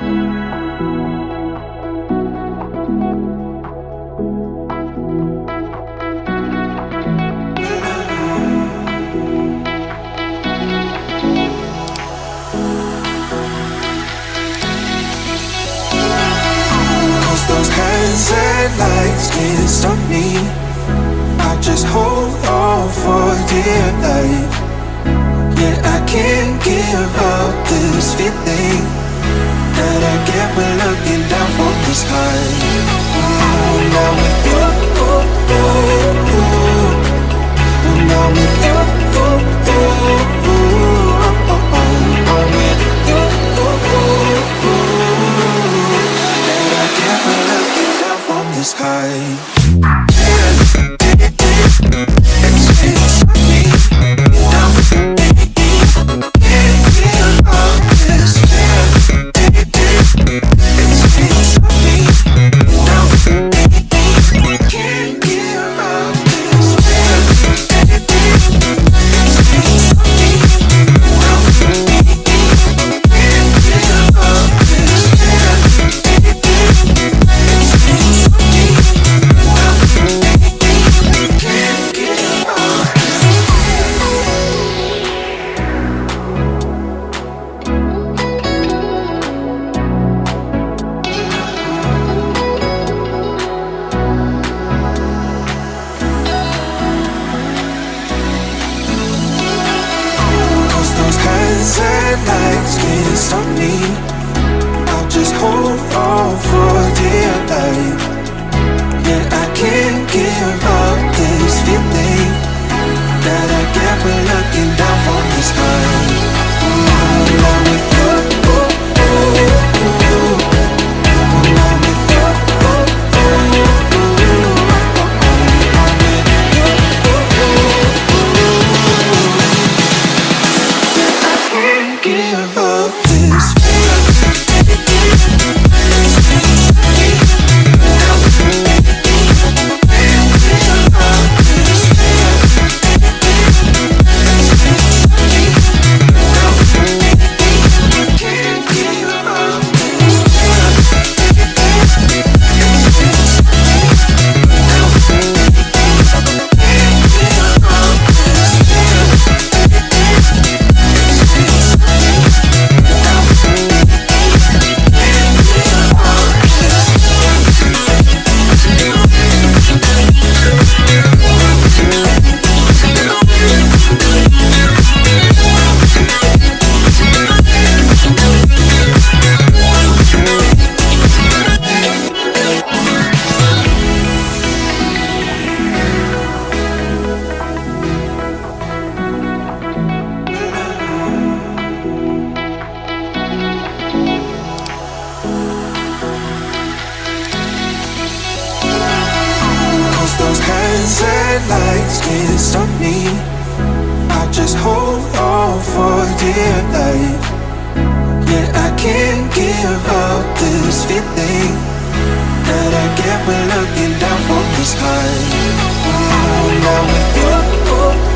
Those hands and lights can't stop me. I just hold on for dear life. Yeah, I can't give up this feeling that I get when looking down from the sky. Now with you, now with you, this high. Lights can't stop me. I'll just hold on for dear life. Yeah, I can't give up this feeling that I get when looking down from the sky. Now with you, now with you, give up this lights can't stop me. I just hold on for dear life. Yeah, I can't give up this feeling that I get when looking down from the sky. Now with you,